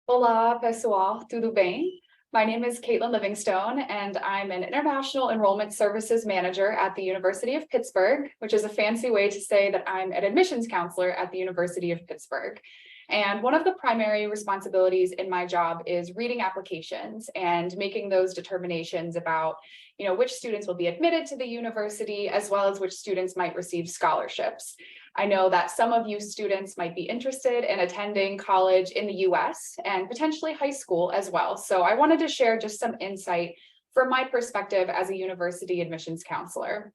Olá, pessoal, tudo bem? My name is Caitlin Livingstone, and I'm an International Enrollment Services Manager at the University of Pittsburgh, which is a fancy way to say that I'm an admissions counselor at the University of Pittsburgh. And one of the primary responsibilities in my job is reading applications and making those determinations about, which students will be admitted to the university, as well as which students might receive scholarships. I know that some of you students might be interested in attending college in the US and potentially high school as well. So I wanted to share just some insight from my perspective as a university admissions counselor.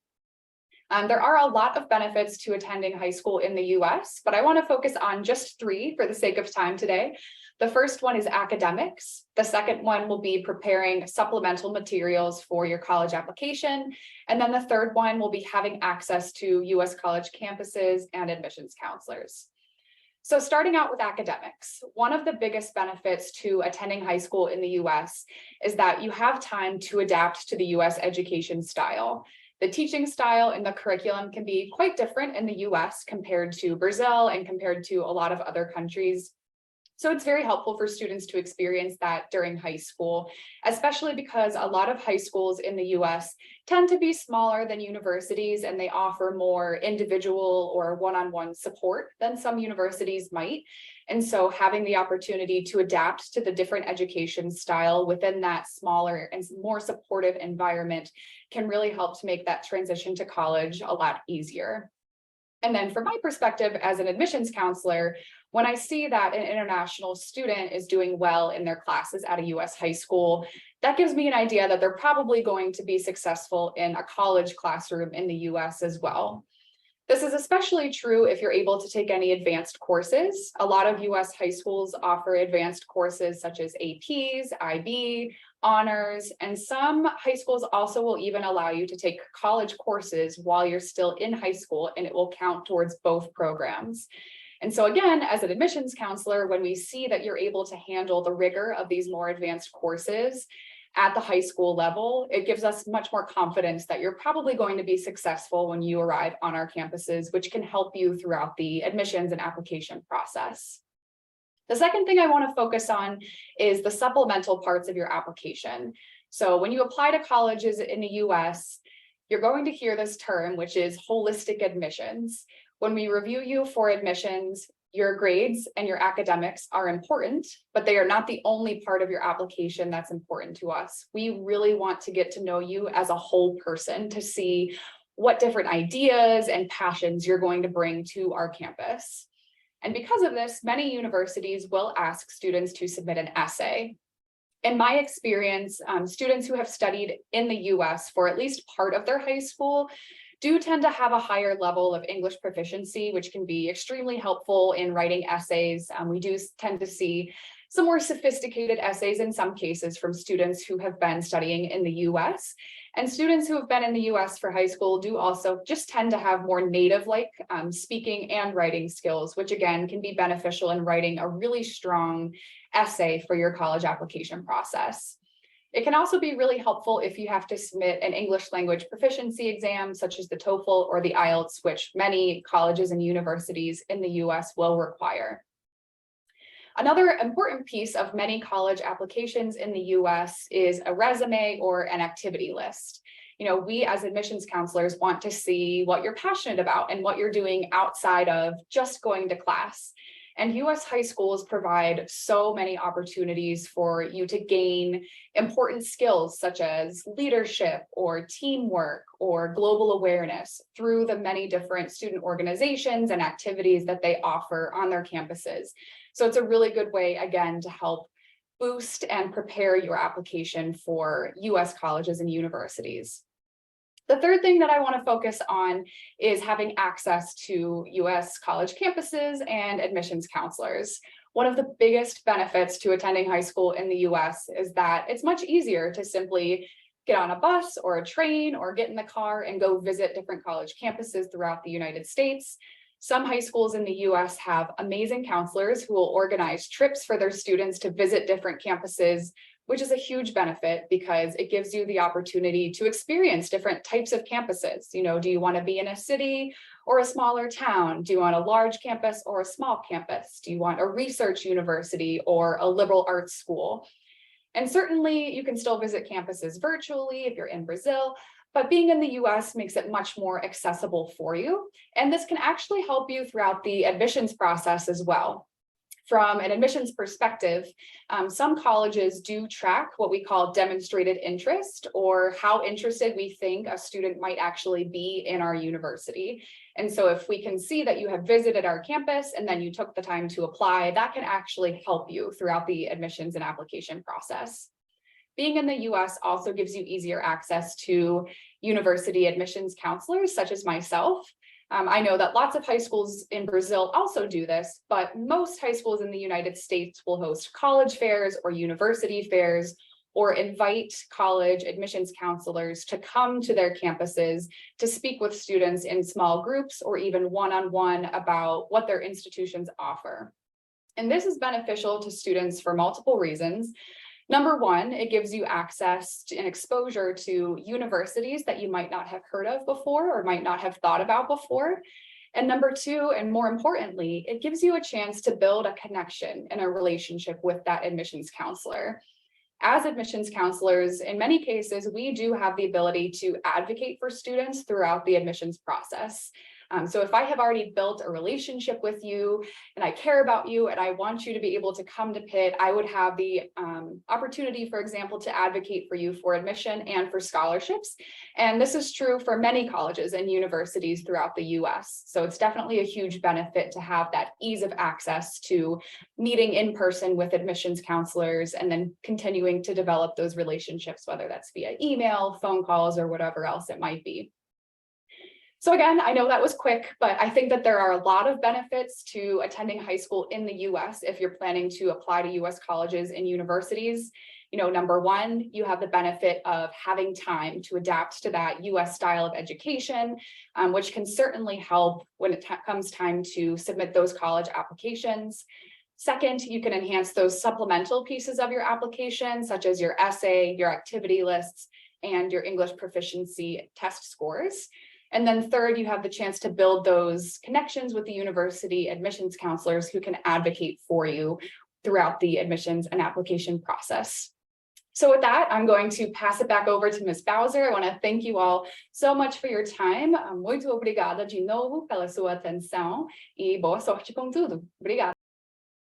There are a lot of benefits to attending high school in the US, but I want to focus on just three for the sake of time today. The first one is academics. The second one will be preparing supplemental materials for your college application. And then the third one will be having access to US college campuses and admissions counselors. So starting out with academics, one of the biggest benefits to attending high school in the US is that you have time to adapt to the US education style. The teaching style and the curriculum can be quite different in the US compared to Brazil and compared to a lot of other countries. So it's very helpful for students to experience that during high school, especially because a lot of high schools in the US tend to be smaller than universities and they offer more individual or one-on-one support than some universities might. And so having the opportunity to adapt to the different education style within that smaller and more supportive environment can really help to make that transition to college a lot easier. And then from my perspective as an admissions counselor, when I see that an international student is doing well in their classes at a US high school, that gives me an idea that they're probably going to be successful in a college classroom in the US as well. This is especially true if you're able to take any advanced courses. A lot of US high schools offer advanced courses such as APs, IB, honors, and some high schools also will even allow you to take college courses while you're still in high school, and it will count towards both programs. And so again, as an admissions counselor, when we see that you're able to handle the rigor of these more advanced courses at the high school level, it gives us much more confidence that you're probably going to be successful when you arrive on our campuses, which can help you throughout the admissions and application process. The second thing I want to focus on is the supplemental parts of your application. So when you apply to colleges in the US, you're going to hear this term, which is holistic admissions. When we review you for admissions, your grades and your academics are important, but they are not the only part of your application that's important to us. We really want to get to know you as a whole person to see what different ideas and passions you're going to bring to our campus. And because of this, many universities will ask students to submit an essay. In my experience, students who have studied in the US for at least part of their high school do tend to have a higher level of English proficiency, which can be extremely helpful in writing essays. We do tend to see some more sophisticated essays in some cases from students who have been studying in the US. And students who have been in the US for high school do also just tend to have more native-like speaking and writing skills, which again can be beneficial in writing a really strong essay for your college application process. It can also be really helpful if you have to submit an English language proficiency exam, such as the TOEFL or the IELTS, which many colleges and universities in the US will require. Another important piece of many college applications in the US is a resume or an activity list. We as admissions counselors want to see what you're passionate about and what you're doing outside of just going to class. And US high schools provide so many opportunities for you to gain important skills such as leadership or teamwork or global awareness through the many different student organizations and activities that they offer on their campuses. So it's a really good way, again, to help boost and prepare your application for US colleges and universities. The third thing that I want to focus on is having access to US college campuses and admissions counselors. One of the biggest benefits to attending high school in the US is that it's much easier to simply get on a bus or a train or get in the car and go visit different college campuses throughout the United States. Some high schools in the US have amazing counselors who will organize trips for their students to visit different campuses, which is a huge benefit because it gives you the opportunity to experience different types of campuses. Do you want to be in a city or a smaller town? Do you want a large campus or a small campus? Do you want a research university or a liberal arts school? And certainly you can still visit campuses virtually if you're in Brazil, but being in the US makes it much more accessible for you. And this can actually help you throughout the admissions process as well. From an admissions perspective, some colleges do track what we call demonstrated interest, or how interested we think a student might actually be in our university. And so if we can see that you have visited our campus and then you took the time to apply, that can actually help you throughout the admissions and application process. Being in the US also gives you easier access to university admissions counselors, such as myself. I know that lots of high schools in Brazil also do this, but most high schools in the United States will host college fairs or university fairs, or invite college admissions counselors to come to their campuses to speak with students in small groups or even one-on-one about what their institutions offer. And this is beneficial to students for multiple reasons. Number one, it gives you access to and exposure to universities that you might not have heard of before or might not have thought about before. And number two, and more importantly, it gives you a chance to build a connection and a relationship with that admissions counselor. As admissions counselors, in many cases, we do have the ability to advocate for students throughout the admissions process. So if I have already built a relationship with you and I care about you and I want you to be able to come to Pitt, I would have the opportunity, for example, to advocate for you for admission and for scholarships. And this is true for many colleges and universities throughout the US. So it's definitely a huge benefit to have that ease of access to meeting in person with admissions counselors and then continuing to develop those relationships, whether that's via email, phone calls, or whatever else it might be. So again, I know that was quick, but I think that there are a lot of benefits to attending high school in the US if you're planning to apply to US colleges and universities. Number one, you have the benefit of having time to adapt to that US style of education, which can certainly help when it comes time to submit those college applications. Second, you can enhance those supplemental pieces of your application, such as your essay, your activity lists, and your English proficiency test scores. And then third, you have the chance to build those connections with the university admissions counselors who can advocate for you throughout the admissions and application process. So with that, I'm going to pass it back over to Ms. Bowser. I want to thank you all so much for your time. Muito obrigada de novo pela sua atenção e boa sorte com tudo. Obrigada.